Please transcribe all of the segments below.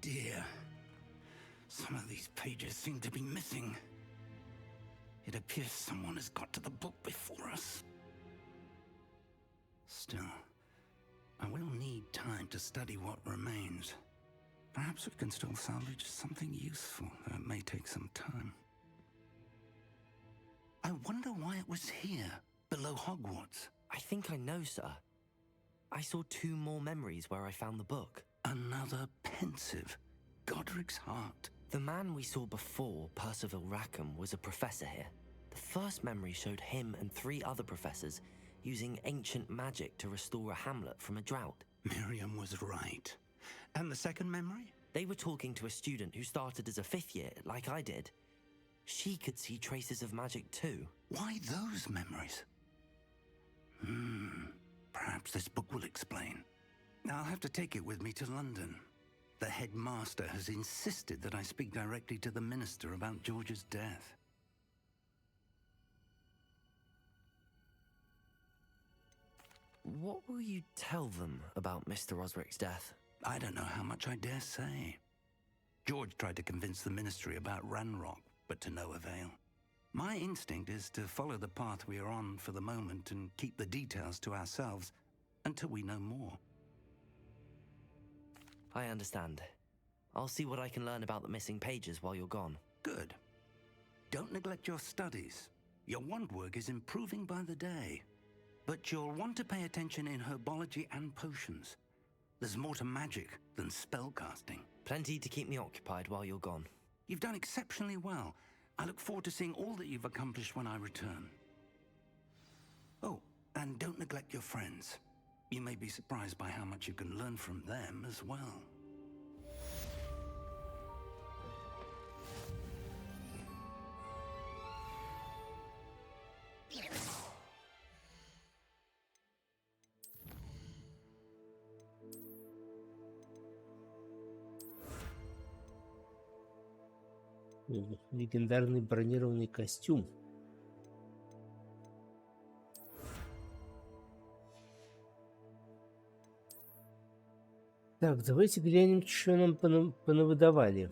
dear. Some of these pages seem to be missing. It appears someone has got to the book before us. Still, I will need time to study what remains. Perhaps we can still salvage something useful, though it may take some time. I wonder why it was here, below Hogwarts. I think I know, sir. I saw 2 more memories where I found the book. Another pensive. Godric's heart. The man we saw before, Percival Rackham, was a professor here. The first memory showed him and 3 other professors using ancient magic to restore a hamlet from a drought. Miriam was right. And the second memory? They were talking to a student who started as a 5th year, like I did. She could see traces of magic too. Why those memories? Perhaps this book will explain. I'll have to take it with me to London. The headmaster has insisted that I speak directly to the minister about George's death. What will you tell them about Mr. Osric's death? I don't know how much I dare say. George tried to convince the ministry about Ranrock, but to no avail. My instinct is to follow the path we are on for the moment and keep the details to ourselves until we know more. I understand. I'll see what I can learn about the missing pages while you're gone. Good. Don't neglect your studies. Your wand work is improving by the day. But you'll want to pay attention in herbology and potions. There's more to magic than spellcasting. Plenty to keep me occupied while you're gone. You've done exceptionally well. I look forward to seeing all that you've accomplished when I return. Oh, and don't neglect your friends. You may be surprised by how much you can learn from them as well. Легендарный бронированный костюм. Так, давайте глянем, что нам понавыдавали.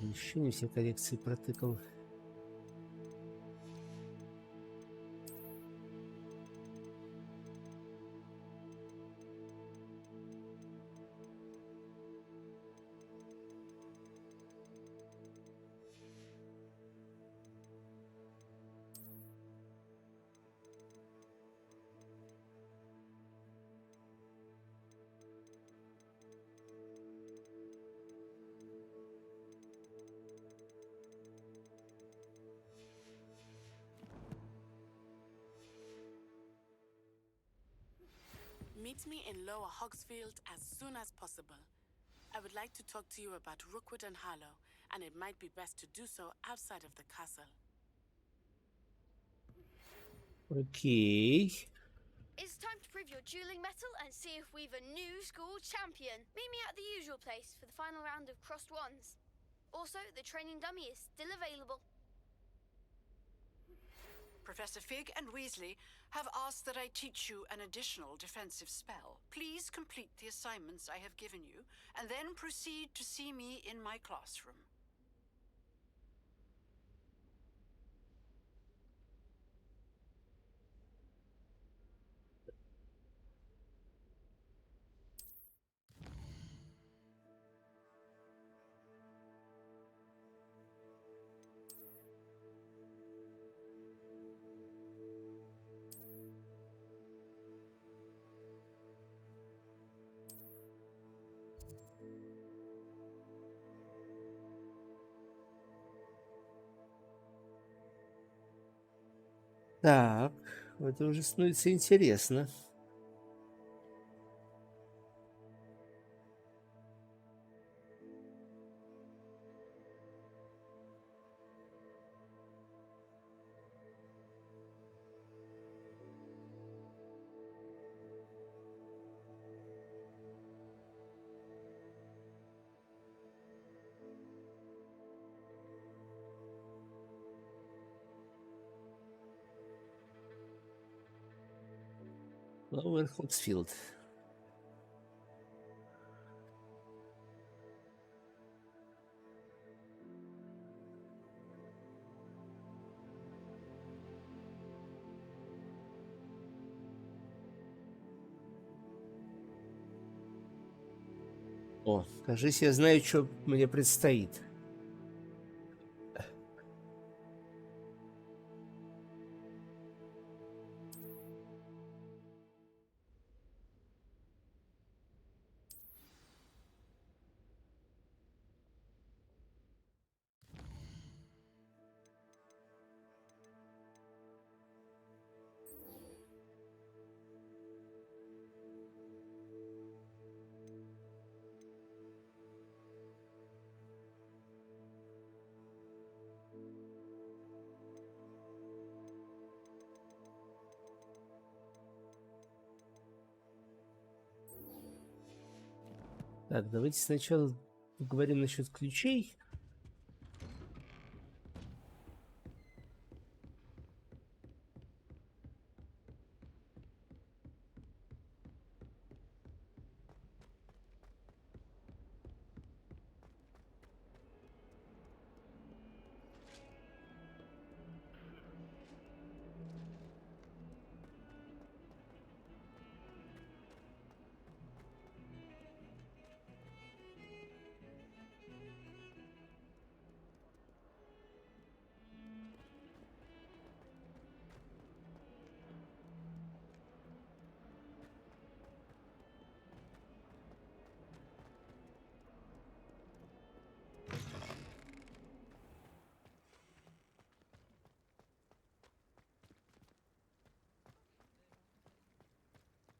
Еще не все коллекции протыкал. Meet me in Lower Hogsfield as soon as possible. I would like to talk to you about Rookwood and Harlow, and it might be best to do so outside of the castle. Окей. It's time to prove your dueling mettle and see if we've a new school champion. Meet me at the usual place for the final round of crossed wands. Also, the training dummy is still available. Professor Fig and Weasley have asked that I teach you an additional defensive spell. Please complete the assignments I have given you, and then proceed to see me in my classroom. Так, это уже становится интересно. Lower Hogsfield. О, кажись, я знаю, что мне предстоит. Так, давайте сначала поговорим насчет ключей.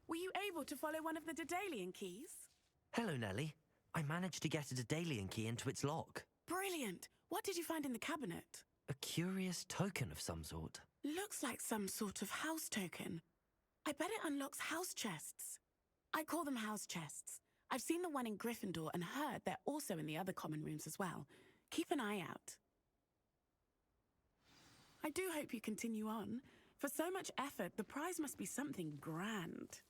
Were you able to follow one of the Daedalian keys? Hello, Nellie. I managed to get a Daedalian key into its lock. Brilliant! What did you find in the cabinet? A curious token of some sort. Looks like some sort of house token. I bet it unlocks house chests. I call them house chests. I've seen the one in Gryffindor and heard they're also in the other common rooms as well. Keep an eye out. I do hope you continue on. For so much effort, the prize must be something grand.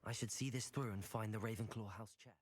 I should see this through and find the Ravenclaw house chest.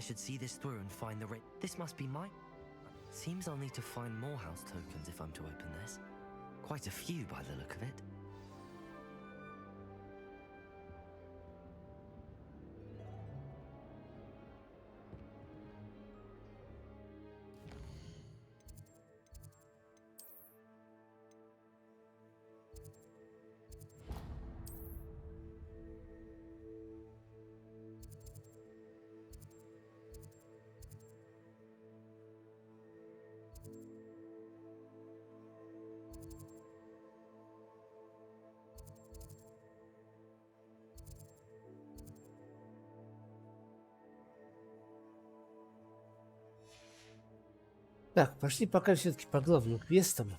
I should see this through and find the This must be mine. Seems I'll need to find more house tokens if I'm to open this. Quite a few by the look of it. Так, пошли пока все-таки по главным квестам.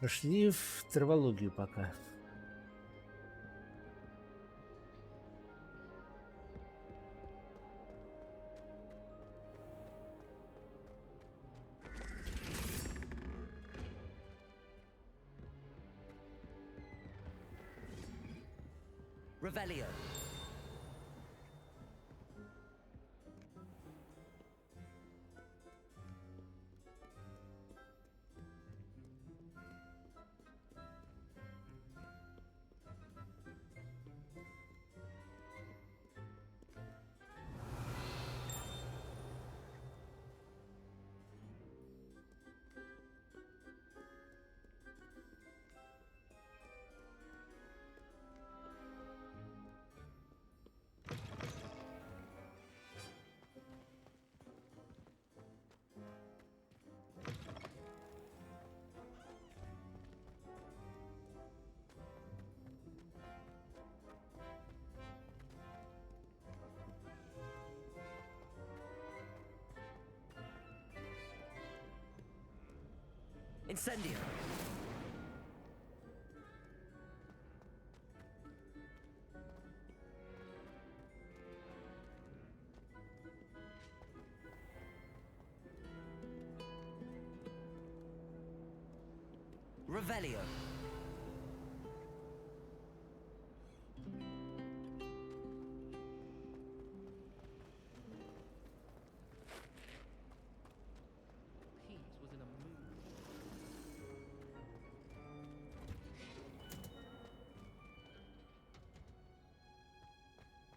Пошли в травологию пока. Revelio. Incendio. Revelio.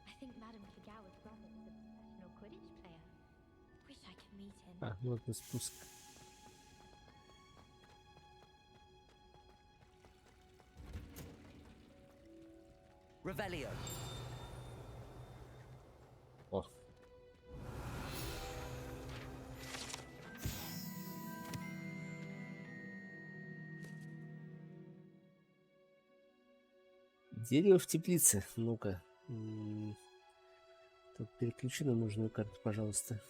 I think Madame Kagawa's brother is a professional Quidditch player. Wish I could meet him. А, вот и спуск. Revelio. О. Дерево в теплице. Ну-ка. Тут переключи на нужную карту, пожалуйста.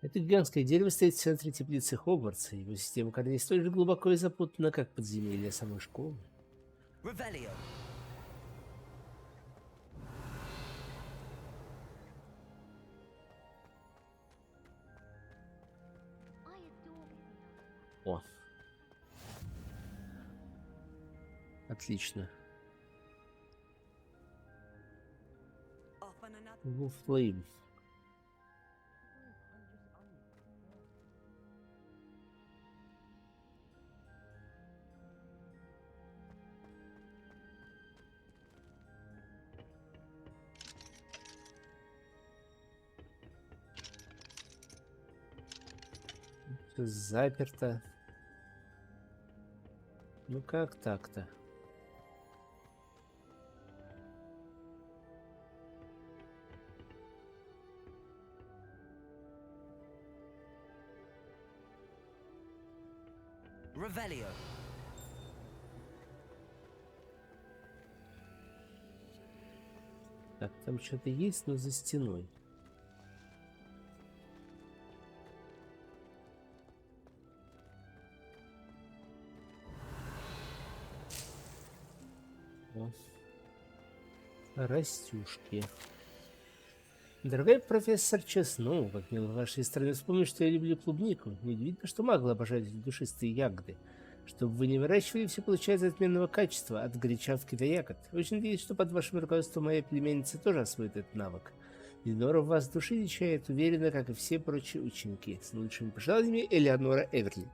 Это гигантское дерево стоит в центре теплицы Хогвартса. Его система корней столь же глубоко и запутана, как подземелье самой школы. Revelio. I adore him. О. Отлично. Вуфлейм. Всё заперто. Ну как так-то? Revelio. Так, там что-то есть, но за стеной. О. Растюшки. Дорогой профессор Честно, как мило в вашей стране вспомнить, что я люблю клубнику. Неудивительно, что маглы обожают эти душистые ягоды. Чтобы вы не выращивали, все получается отменного качества, от горячавки до ягод. Очень надеюсь, что под вашим руководством моя племянница тоже освоит этот навык. Элеонора в вас души не чает, уверена, как и все прочие ученики. С лучшими пожеланиями, Элеонора Эверли.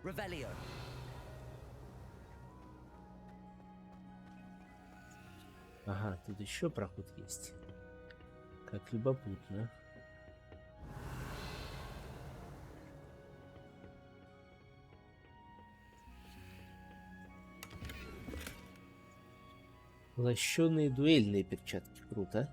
Revelio. Ага, тут еще проход есть. Как любопытно. Лощеные дуэльные перчатки. Круто.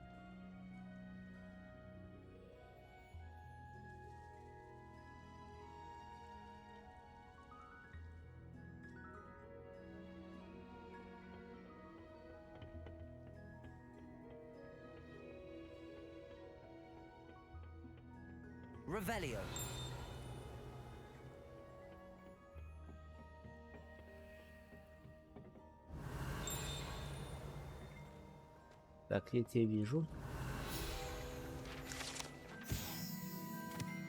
Revelio. Так, я тебя вижу.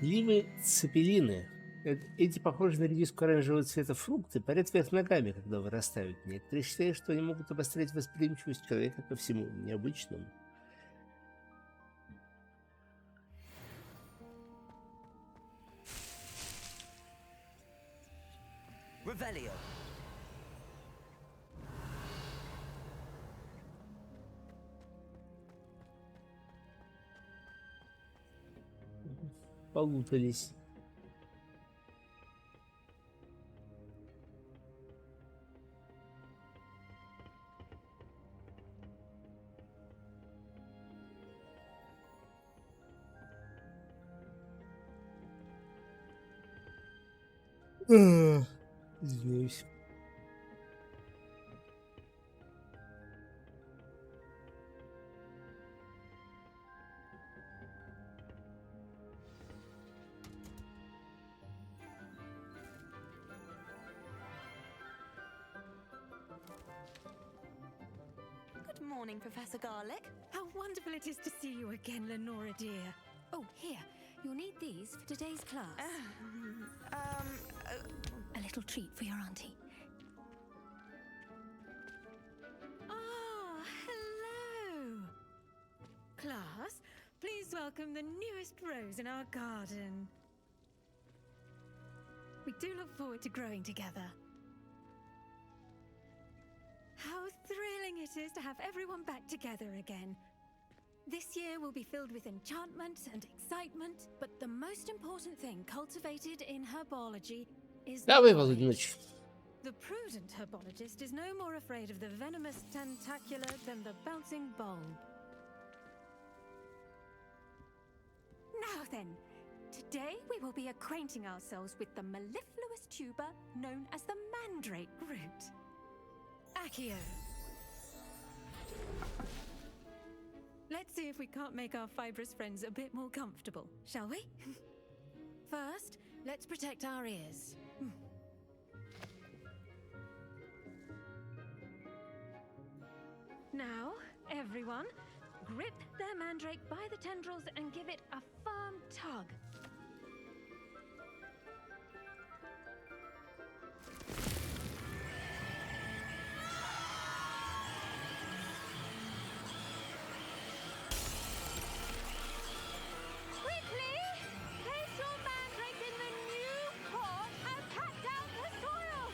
Ливы цепелины. Эти похожи на редиску оранжевого цвета фрукты парят вверх ногами, когда вырастают. Некоторые считают, что они могут обострять восприимчивость человека ко всему необычному. Revelio. Полутались. Извиняюсь. Good morning, Professor Garlic. How wonderful it is to see you again, Lenora dear. Oh, here, you'll need these for today's class. A little treat for your auntie. Ah, hello. Class, please welcome the newest rose in our garden. We do look forward to growing together. How thrilling it is to have everyone back together again. This year will be filled with enchantment and excitement, but the most important thing cultivated in herbology is Давай, knowledge. Володимирович. The prudent herbologist is no more afraid of the venomous tentacula than the bouncing bulb. Now then, today we will be acquainting ourselves with the mellifluous tuber known as the mandrake root. Accio. Let's see if we can't make our fibrous friends a bit more comfortable, shall we? First, let's protect our ears. Now, everyone, grip their mandrake by the tendrils and give it a firm tug. Quickly! Place your mandrake in the new pot and pat down the soil!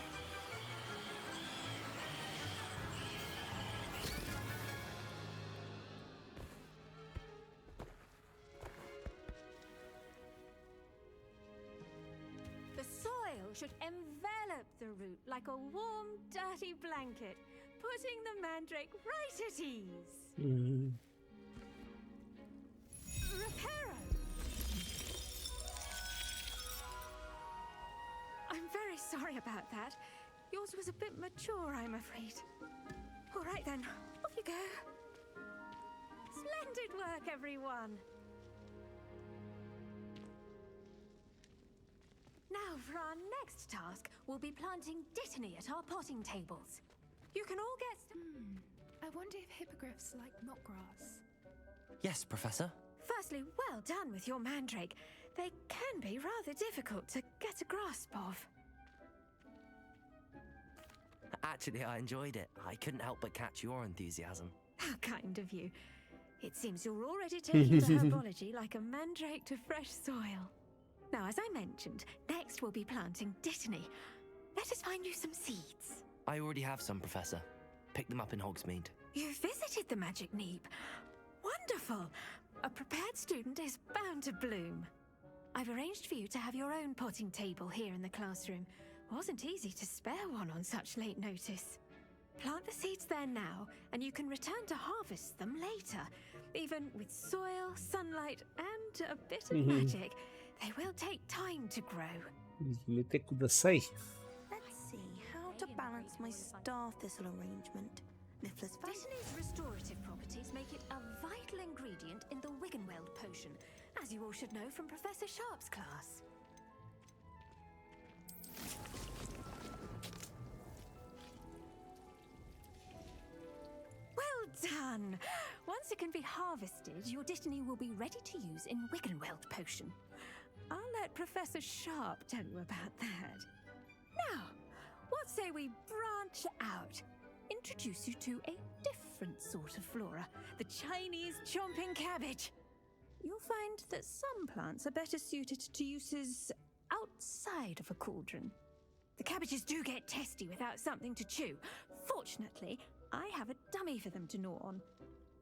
The soil should envelop the root like a warm, dirty blanket, putting the mandrake right at ease. Reparo! I'm very sorry about that. Yours was a bit mature, I'm afraid. All right then, off you go. Splendid work, everyone. Now, for our next task, we'll be planting dittany at our potting tables. You can all get... I wonder if hippogriffs like knotgrass. Yes, Professor. Firstly, well done with your mandrake. They can be rather difficult to get a grasp of. Actually, I enjoyed it. I couldn't help but catch your enthusiasm. How kind of you. It seems you're already taking to herbology like a mandrake to fresh soil. Now, as I mentioned, next we'll be planting dittany. Let us find you some seeds. I already have some, Professor. Picked them up in Hogsmeade. You've visited the Magic Neep. Wonderful. A prepared student is bound to bloom. I've arranged for you to have your own potting table here in the classroom. Wasn't easy to spare one on such late notice. Plant the seeds there now, and you can return to harvest them later. Even with soil, sunlight, and a bit of magic, they will take time to grow. Mete kudasai. Let's see how to balance my star thistle arrangement. Mifflin's Dittany's restorative properties make it a vital ingredient in the Wiggenweld potion, as you all should know from Professor Sharp's class. Well done! Once it can be harvested, your Dittany will be ready to use in Wiggenweld potion. I'll let Professor Sharp tell you about that. Now, what say we branch out? Introduce you to a different sort of flora, the Chinese chomping cabbage. You'll find that some plants are better suited to uses outside of a cauldron. The cabbages do get testy without something to chew. Fortunately, I have a dummy for them to gnaw on.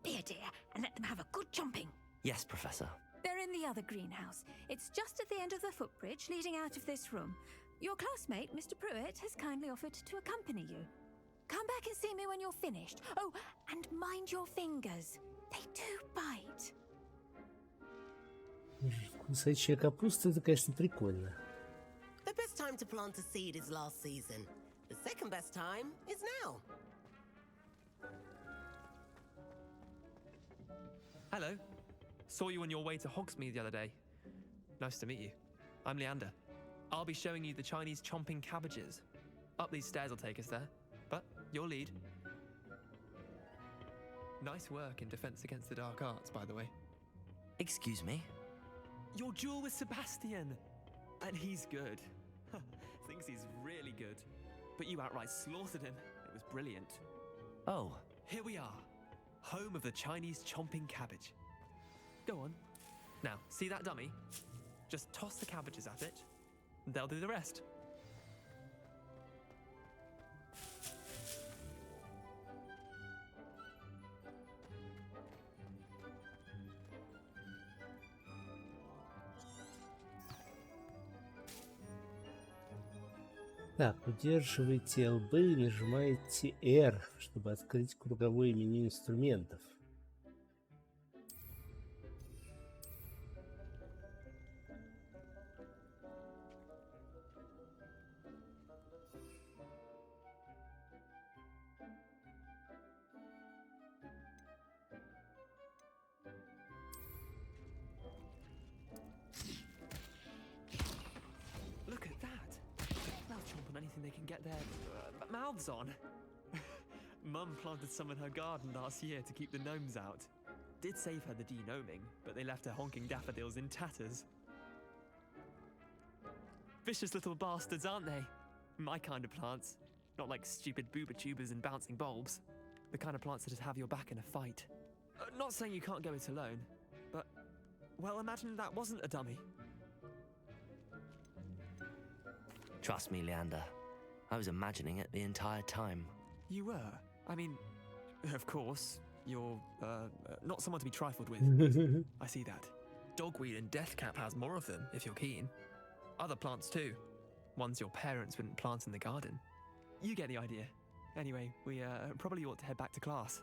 Be a dear and let them have a good chomping. Yes, Professor. They're in the other greenhouse. It's just at the end of the footbridge leading out of this room. Your classmate, Mr. Pruitt, has kindly offered to accompany you. Come back and see me when you're finished. Oh, and mind your fingers. They do bite. Кусачая капуста, это, конечно, прикольно. The best time to plant a seed is last season. The second best time is now. Hello. Saw you on your way to Hogsmeade the other day. Nice to meet you. I'm Leander. I'll be showing you the Chinese chomping cabbages. Up these stairs will take us there, but your lead. Nice work in Defense Against the Dark Arts, by the way. Excuse me? Your duel with Sebastian! And he's good. Thinks he's really good. But you outright slaughtered him. It was brilliant. Oh. Here we are. Home of the Chinese chomping cabbage. Go on. Now, see that dummy? Just toss the cabbages at it, and they'll do the rest. Так, удерживайте LB и нажимаете R, чтобы открыть круговое меню инструментов. Look at that. They'll chomp on anything they can get their mouths on. Mum planted some in her garden last year to keep the gnomes out. Did save her the de-gnoming, but they left her honking daffodils in tatters. Vicious little bastards, aren't they? My kind of plants. Not like stupid booba tubers and bouncing bulbs. The kind of plants that'd have your back in a fight. Not saying you can't go it alone, but, well, imagine that wasn't a dummy. Trust me, Leander. I was imagining it the entire time. You were? I mean, of course, you're, not someone to be trifled with. I see that. Dogweed and deathcap has more of them, if you're keen. Other plants too. Ones your parents wouldn't plant in the garden. You get the idea. Anyway, we probably ought to head back to class.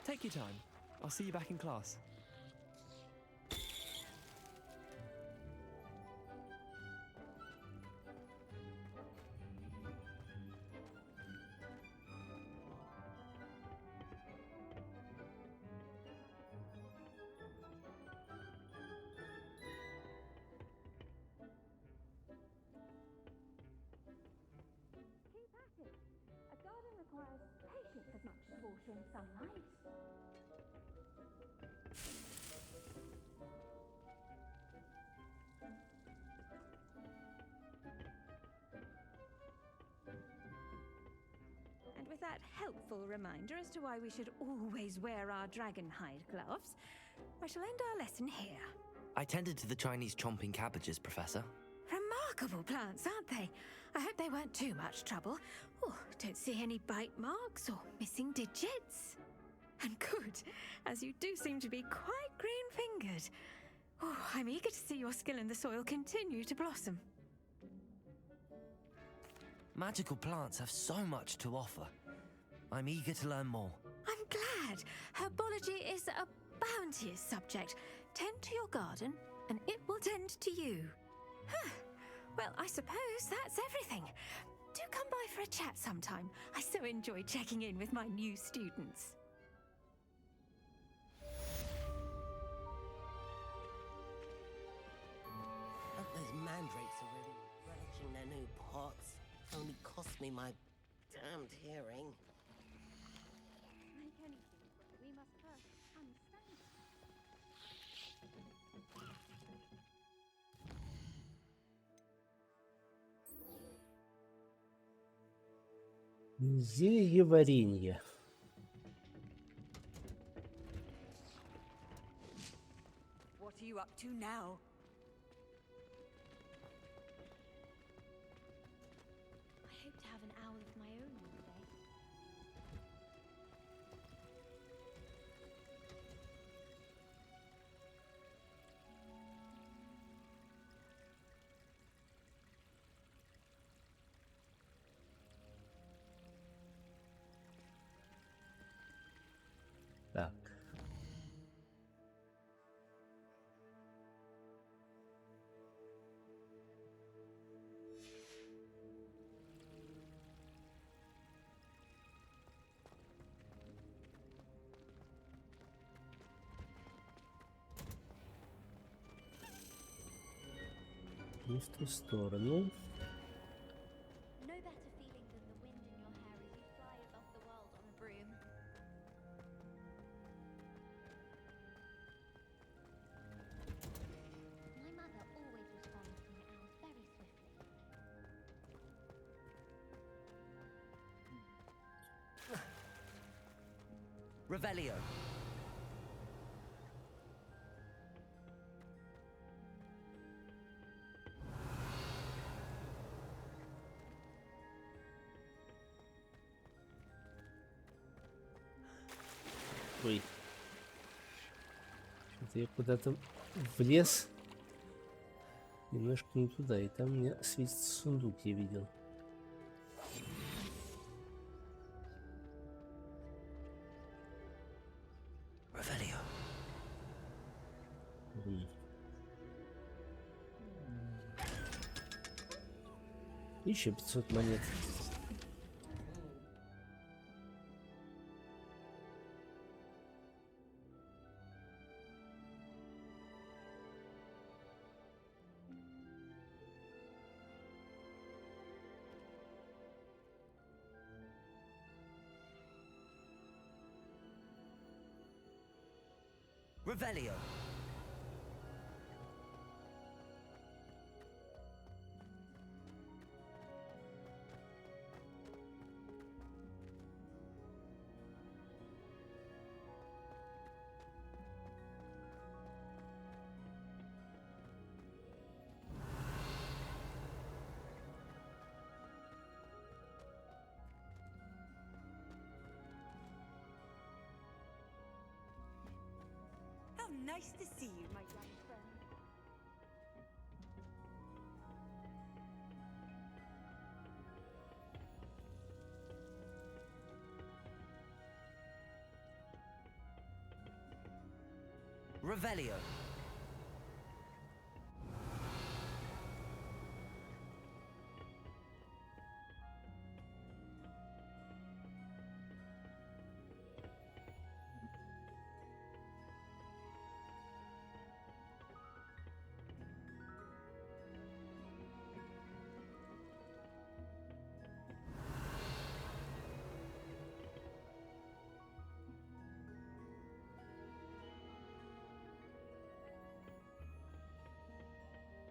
Take your time. I'll see you back in class. A garden requires patience as much as water and sunlight. And with that helpful reminder as to why we should always wear our dragon hide gloves, I shall end our lesson here. I tended to the Chinese chomping cabbages, Professor. Remarkable! remarkable plants, aren't they? I hope they weren't too much trouble. Oh, don't see any bite marks or missing digits. And good, as you do seem to be quite green-fingered. Oh, I'm eager to see your skill in the soil continue to blossom. Magical plants have so much to offer. I'm eager to learn more. I'm glad. Herbology is a bounteous subject. Tend to your garden, and it will tend to you. Huh. Well, I suppose that's everything. Do come by for a chat sometime. I so enjoy checking in with my new students. Those mandrakes are really relishing their new pots. Only cost me my damned hearing. Make anything, but we must first understand. Зелье варенье. What are you up to now? I hope to have an hour of my own one day. Так. Не в ту сторону. No better feeling than the wind in your hair as you fly above the world on a broom. My mother always responds to my owls very swiftly. Revelio. Ой. Что-то я куда-то влез. Немножко не туда. И там мне светится сундук, я видел. Revelio. Еще 500 монет. Revelio. How nice to see you, my young friend. Revelio.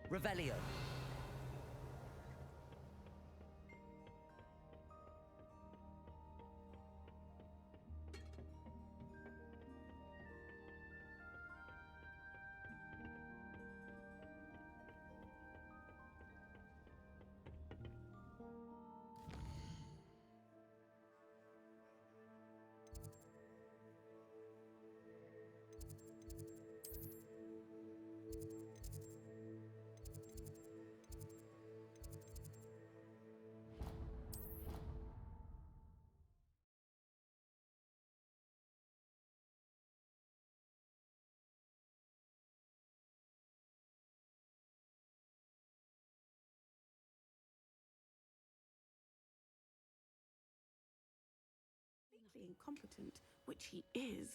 Revelio. medically incompetent, which he is.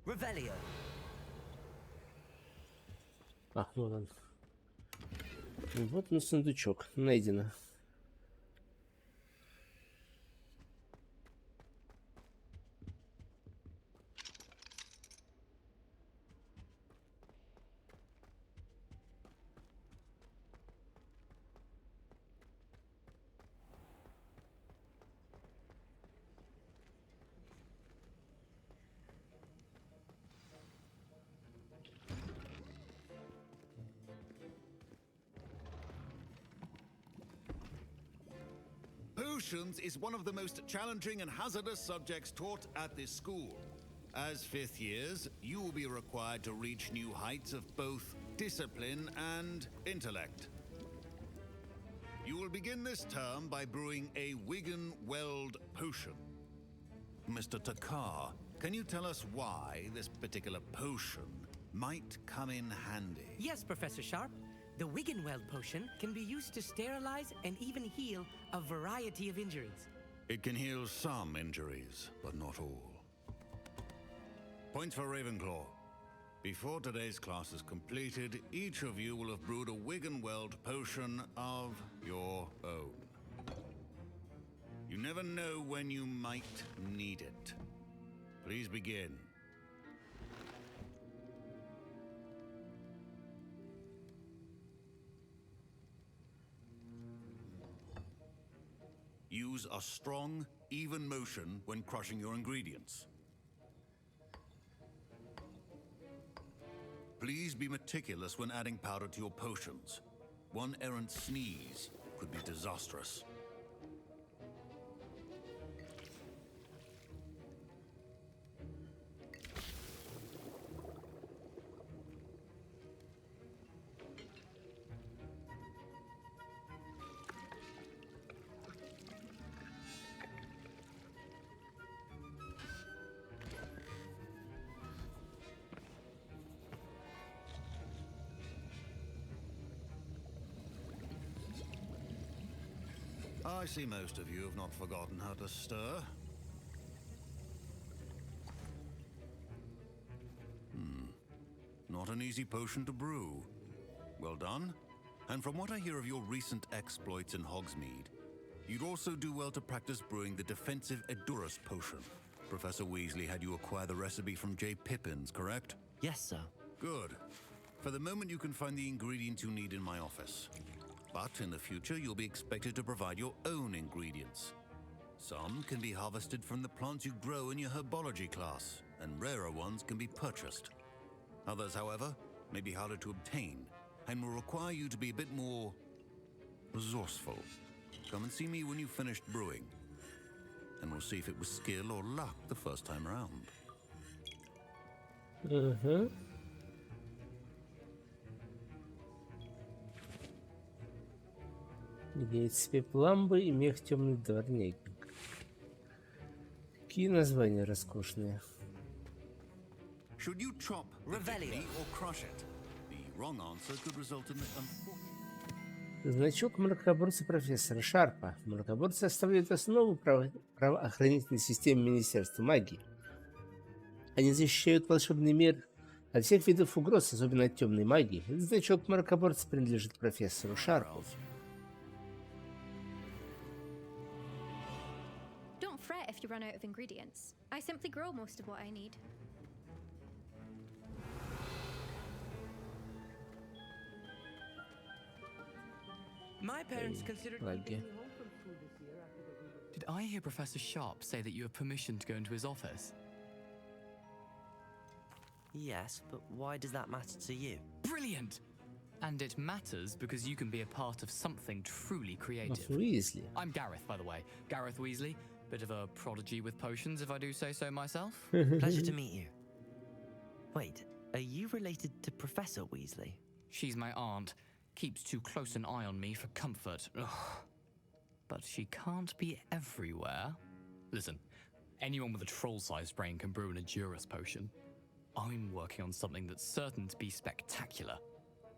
Revelio. А, вот он. Вот он, сундучок. Найдено. Potions is one of the most challenging and hazardous subjects taught at this school. As fifth years, you will be required to reach new heights of both discipline and intellect. You will begin this term by brewing a Wigan Weld potion. Mr. Takar, can you tell us why this particular potion might come in handy? Yes, Professor Sharp. The Wiggenweld potion can be used to sterilize and even heal a variety of injuries. It can heal some injuries, but not all. Points for Ravenclaw. Before today's class is completed, each of you will have brewed a Wiggenweld potion of your own. You never know when you might need it. Please begin. Use a strong, even motion when crushing your ingredients. Please be meticulous when adding powder to your potions. One errant sneeze could be disastrous. I see most of you have not forgotten how to stir. Not an easy potion to brew. Well done. And from what I hear of your recent exploits in Hogsmeade, you'd also do well to practice brewing the defensive Edurus potion. Professor Weasley had you acquire the recipe from J. Pippins, correct? Yes, sir. Good. For the moment, you can find the ingredients you need in my office. But in the future, you'll be expected to provide your own ingredients. Some can be harvested from the plants you grow in your herbology class, and rarer ones can be purchased. Others, however, may be harder to obtain, and will require you to be a bit more resourceful. Come and see me when you've finished brewing, and we'll see if it was skill or luck the first time around. Яйцепи пламбы и мех темный дворняги. Какие названия роскошные. Should you chop the kidney or crush it? The wrong answer could result in the Значок мракоборца профессора Шарпа. Мракоборцы оставляют основу правоохранительной системы Министерства магии. Они защищают волшебный мир от всех видов угроз, особенно от темной магии. Этот значок мракоборца принадлежит профессору Шарпу. Don't fret if you run out of ingredients. I simply grow most of what I need. My parents considered me taking home from school this year after the reading. Did I hear Professor Sharp say that you have permission to go into his office? Yes, but why does that matter to you? Brilliant! And it matters because you can be a part of something truly creative. Weasley. I'm Gareth, by the way. Gareth Weasley. Bit of a prodigy with potions, if I do say so myself. Pleasure to meet you. Wait, are you related to Professor Weasley? She's my aunt. Keeps too close an eye on me for comfort. Ugh. But she can't be everywhere. Listen, anyone with a troll-sized brain can brew an Edurus potion. I'm working on something that's certain to be spectacular.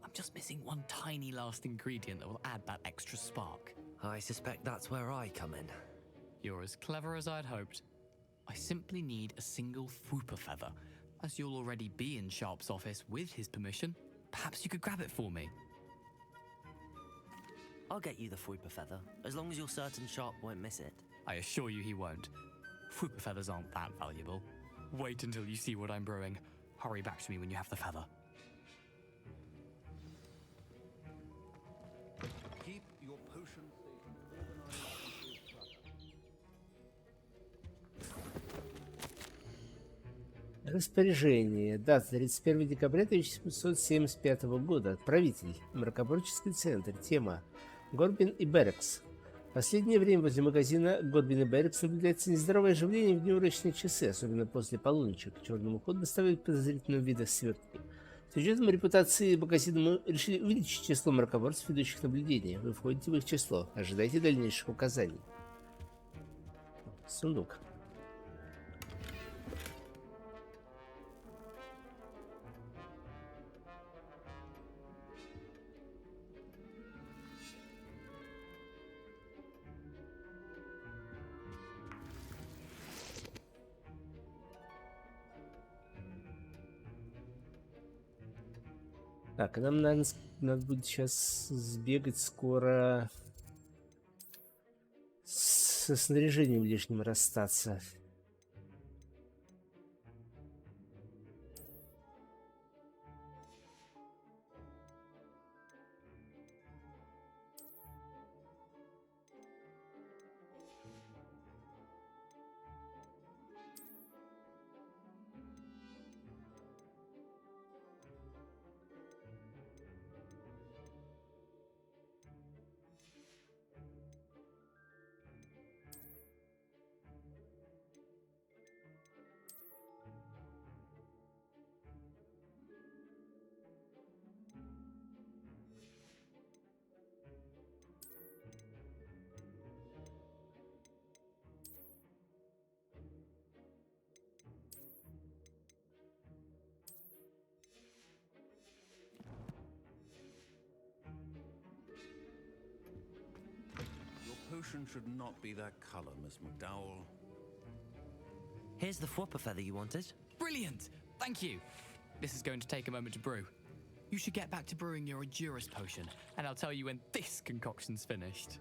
I'm just missing one tiny last ingredient that will add that extra spark. I suspect that's where I come in. You're as clever as I'd hoped. I simply need a single Fwooper feather. As you'll already be in Sharp's office with his permission, perhaps you could grab it for me. I'll get you the Fwooper feather, as long as you're certain Sharp won't miss it. I assure you he won't. Fwooper feathers aren't that valuable. Wait until you see what I'm brewing. Hurry back to me when you have the feather. Keep your potion station organized. Распоряжение. Дата 31 декабря 1775 года. Отправитель. Мракоборческий центр. Тема. Горбин и Берекс. В последнее время возле магазина Горбин и Берекс наблюдается нездоровое оживление в неурочные часы, особенно после полуночи. К черному ходу доставляют подозрительного вида свертки. С учетом репутации магазина мы решили увеличить число мракоборцев, ведущих наблюдения. Вы входите в их число. Ожидайте дальнейших указаний. Сундук. Так, нам надо будет сейчас сбегать скоро со снаряжением лишним расстаться. Potion should not be that color, Miss McDowell. Here's the Fwooper feather you wanted. Brilliant! Thank you. This is going to take a moment to brew. You should get back to brewing your Edurus potion, and I'll tell you when this concoction's finished.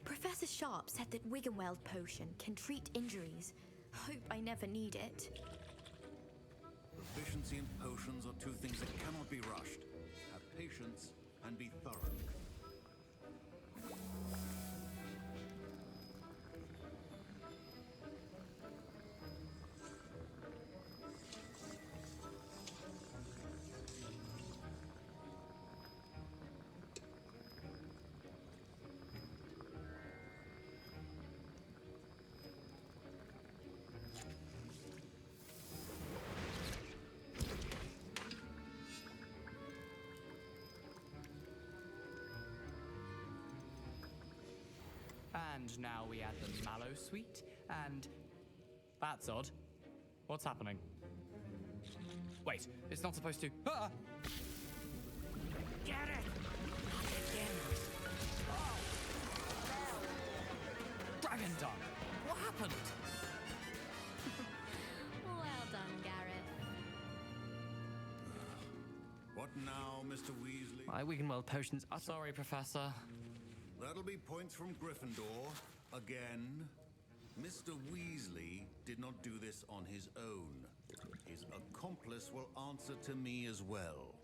Professor Sharp said that Wiggenweld potion can treat injuries. Hope I never need it. Proficiency in potions are two things that cannot be rushed. Have patience and be thorough. And now we add the mallow sweet, and... That's odd. What's happening? Wait, it's not supposed to... Ah! Get it! Dragon dung! What happened? Well done, Gareth. What now, Mr. Weasley? My Wiggenweld potions are... Sorry, Professor. That'll be points from Gryffindor. Again. Mr. Weasley did not do this on his own. His accomplice will answer to me as well.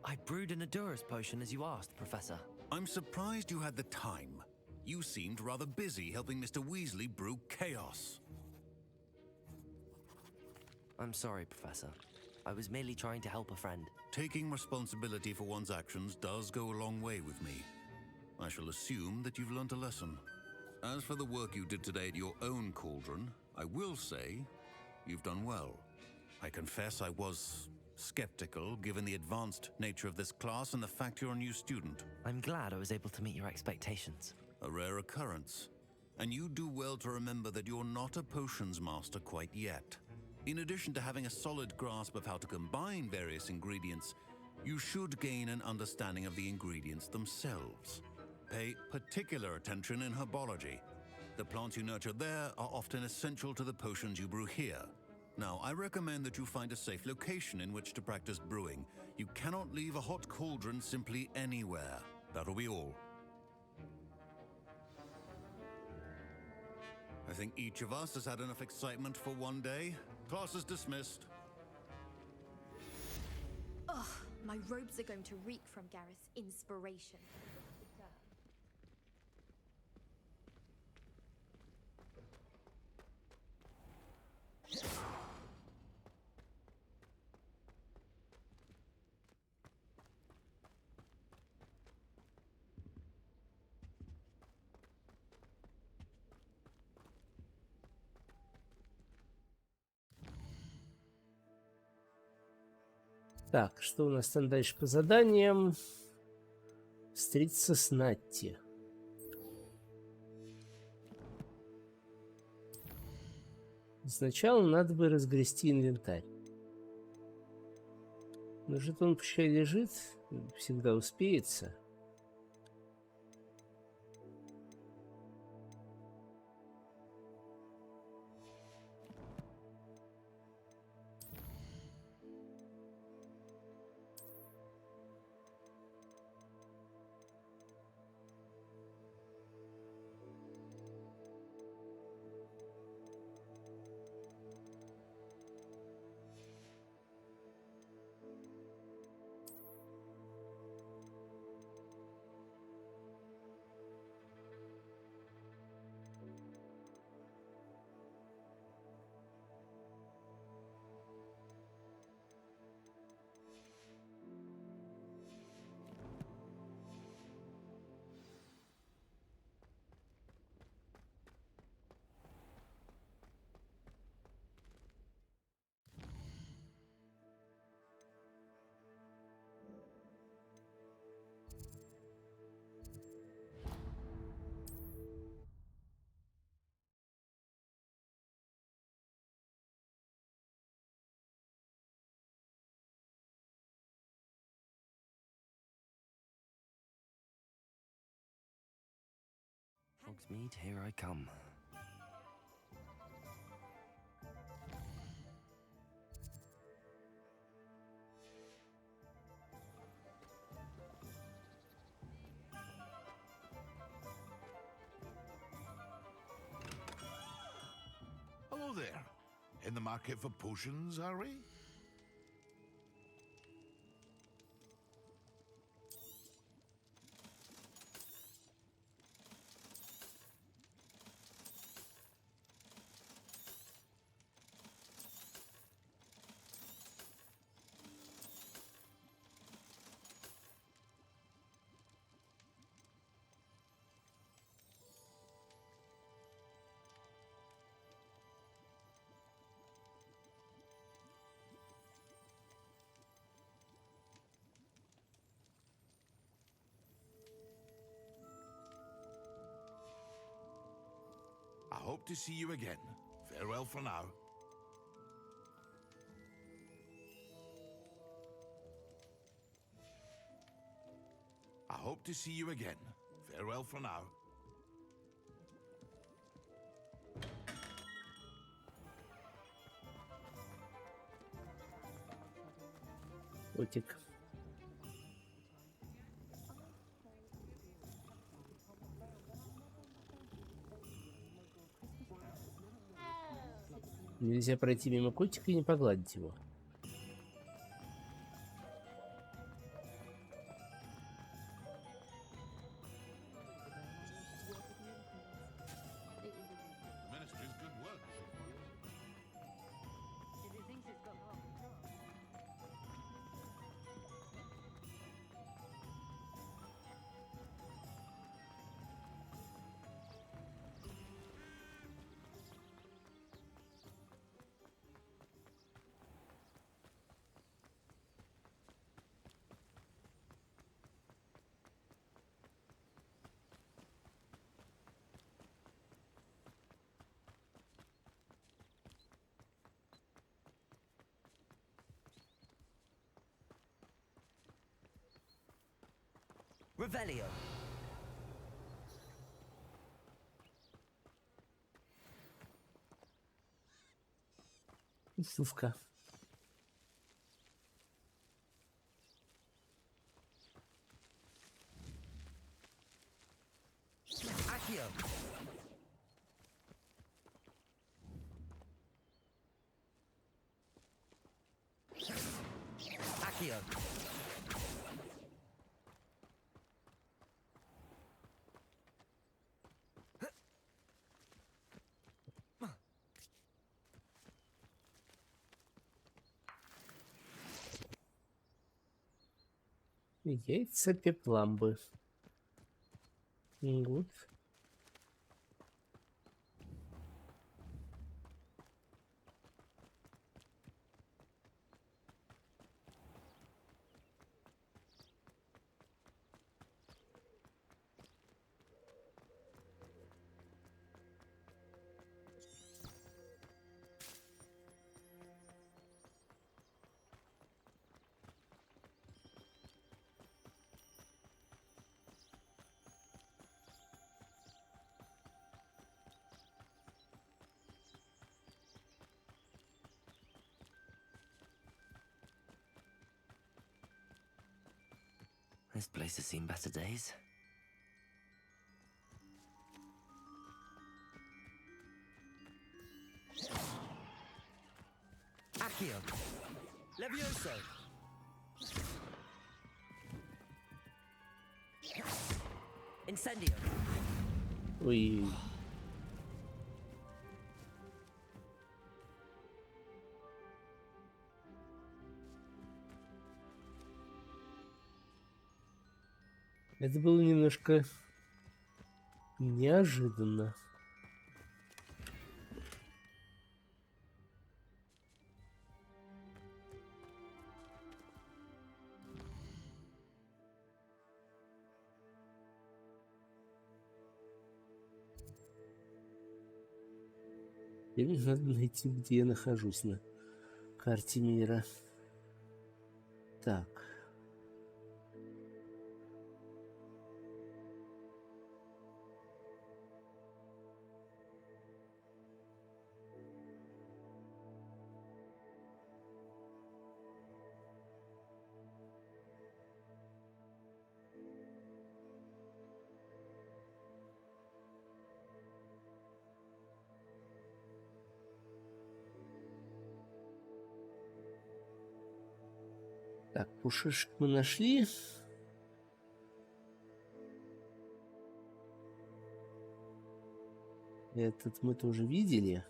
I brewed an Adurus potion as you asked, Professor. I'm surprised you had the time. You seemed rather busy helping Mr. Weasley brew chaos. I'm sorry, Professor. I was merely trying to help a friend. Taking responsibility for one's actions does go a long way with me. I shall assume that you've learnt a lesson. As for the work you did today at your own cauldron, I will say you've done well. I confess I was skeptical given the advanced nature of this class and the fact you're a new student. I'm glad I was able to meet your expectations. A rare occurrence. And you do well to remember that you're not a potions master quite yet. In addition to having a solid grasp of how to combine various ingredients, you should gain an understanding of the ingredients themselves. Pay particular attention in herbology. The plants you nurture there are often essential to the potions you brew here. Now, I recommend that you find a safe location in which to practice brewing. You cannot leave a hot cauldron simply anywhere. That'll be all. I think each of us has had enough excitement for one day. Class is dismissed. Ugh, my robes are going to reek from Gareth's inspiration. Так, что у нас там дальше по заданиям? Встретиться с Натти. Сначала надо бы разгрести инвентарь. Но жетон пускай лежит, всегда успеется. Hogsmeade, here I come. Hello there. In the market for potions, are we? hope to see you again. Farewell for now. I hope to see you again. Farewell for now. Котик. Нельзя пройти мимо котика и не погладить его. Revelio. Сувка. Accio. Accio. Яйца пепламбы. Вот. This place has seen better days. Accio. Levioso. Incendio. Ой. Это было немножко неожиданно. Теперь мне надо найти, где я нахожусь на карте мира. Так. Так, пушишек мы нашли. Этот мы тоже видели.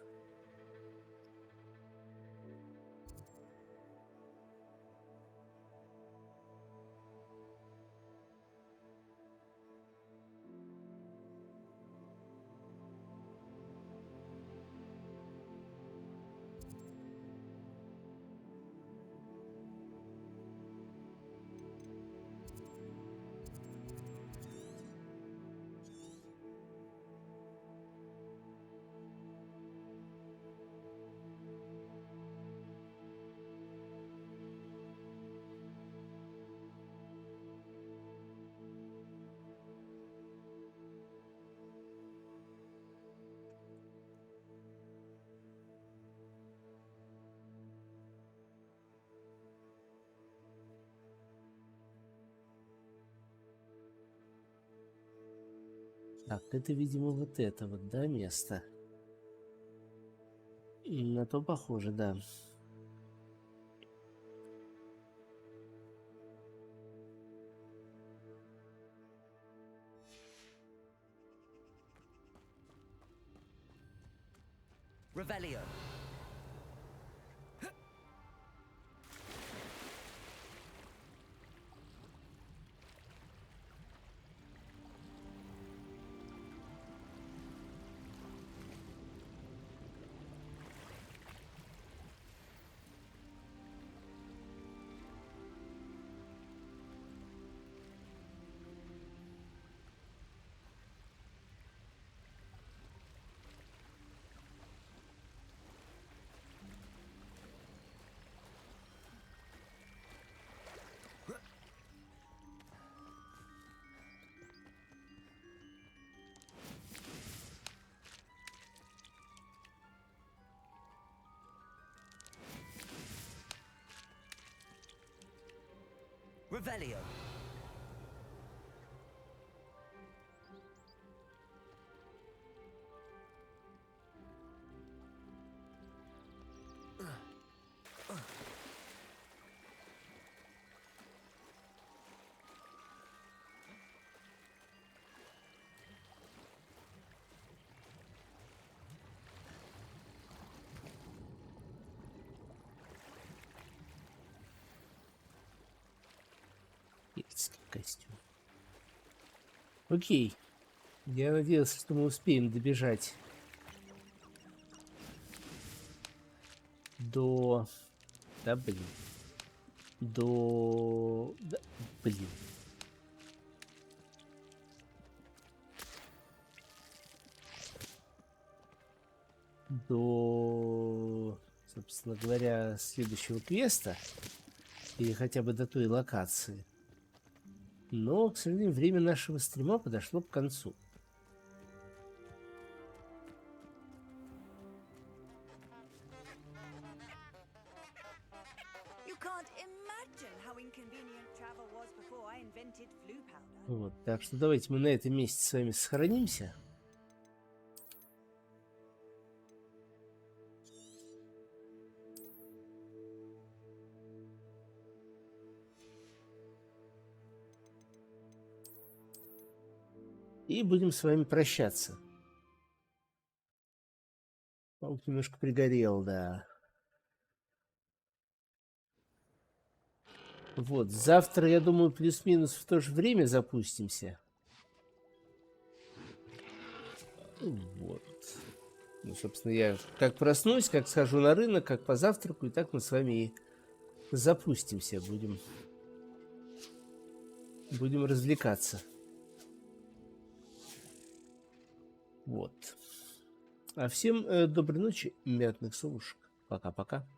Так, это, видимо, вот это вот, да, место. И на то похоже, да. Revelio. Revelio. Костюм. Окей. Я надеялся, что мы успеем добежать до... Да, блин. До... Да, блин. До, собственно говоря, следующего квеста. Или хотя бы до той локации. Но, к сожалению, время нашего стрима подошло к концу. Вот, так что давайте мы на этом месте с вами сохранимся. И будем с вами прощаться. Паук немножко пригорел, да. Вот, завтра, я думаю, плюс-минус в то же время запустимся. Вот. Ну, собственно, я как проснусь, как схожу на рынок, как позавтракаю, и так мы с вами и запустимся. Будем развлекаться. Вот. А всем доброй ночи, мятных совушек. Пока-пока.